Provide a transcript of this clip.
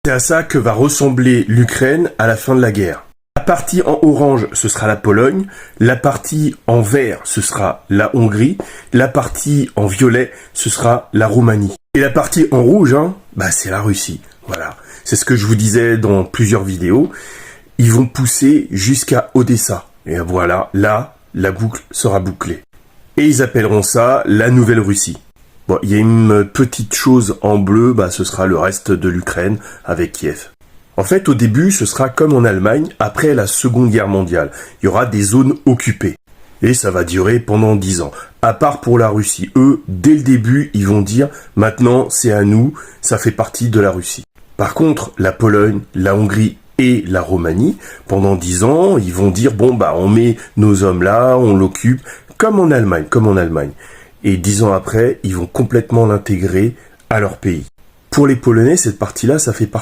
C'est à ça que va ressembler l'Ukraine à la fin de la guerre. La partie en orange, ce sera la Pologne. La partie en vert, ce sera la Hongrie. La partie en violet, ce sera la Roumanie. Et la partie en rouge, c'est la Russie. Voilà. C'est ce que je vous disais dans plusieurs vidéos. Ils vont pousser jusqu'à Odessa. Et voilà, là, la boucle sera bouclée. Et ils appelleront ça la Nouvelle Russie. Bon, il y a une petite chose en bleu, ce sera le reste de l'Ukraine avec Kiev. En fait, au début, ce sera comme en Allemagne, après la Seconde Guerre mondiale. Il y aura des zones occupées. Et ça va durer pendant 10 ans. À part pour la Russie. Eux, dès le début, ils vont dire, maintenant, c'est à nous, ça fait partie de la Russie. Par contre, la Pologne, la Hongrie et la Roumanie, pendant 10 ans, ils vont dire, on met nos hommes là, on l'occupe, comme en Allemagne. Et 10 ans après, ils vont complètement l'intégrer à leur pays. Pour les Polonais, cette partie-là, ça fait partie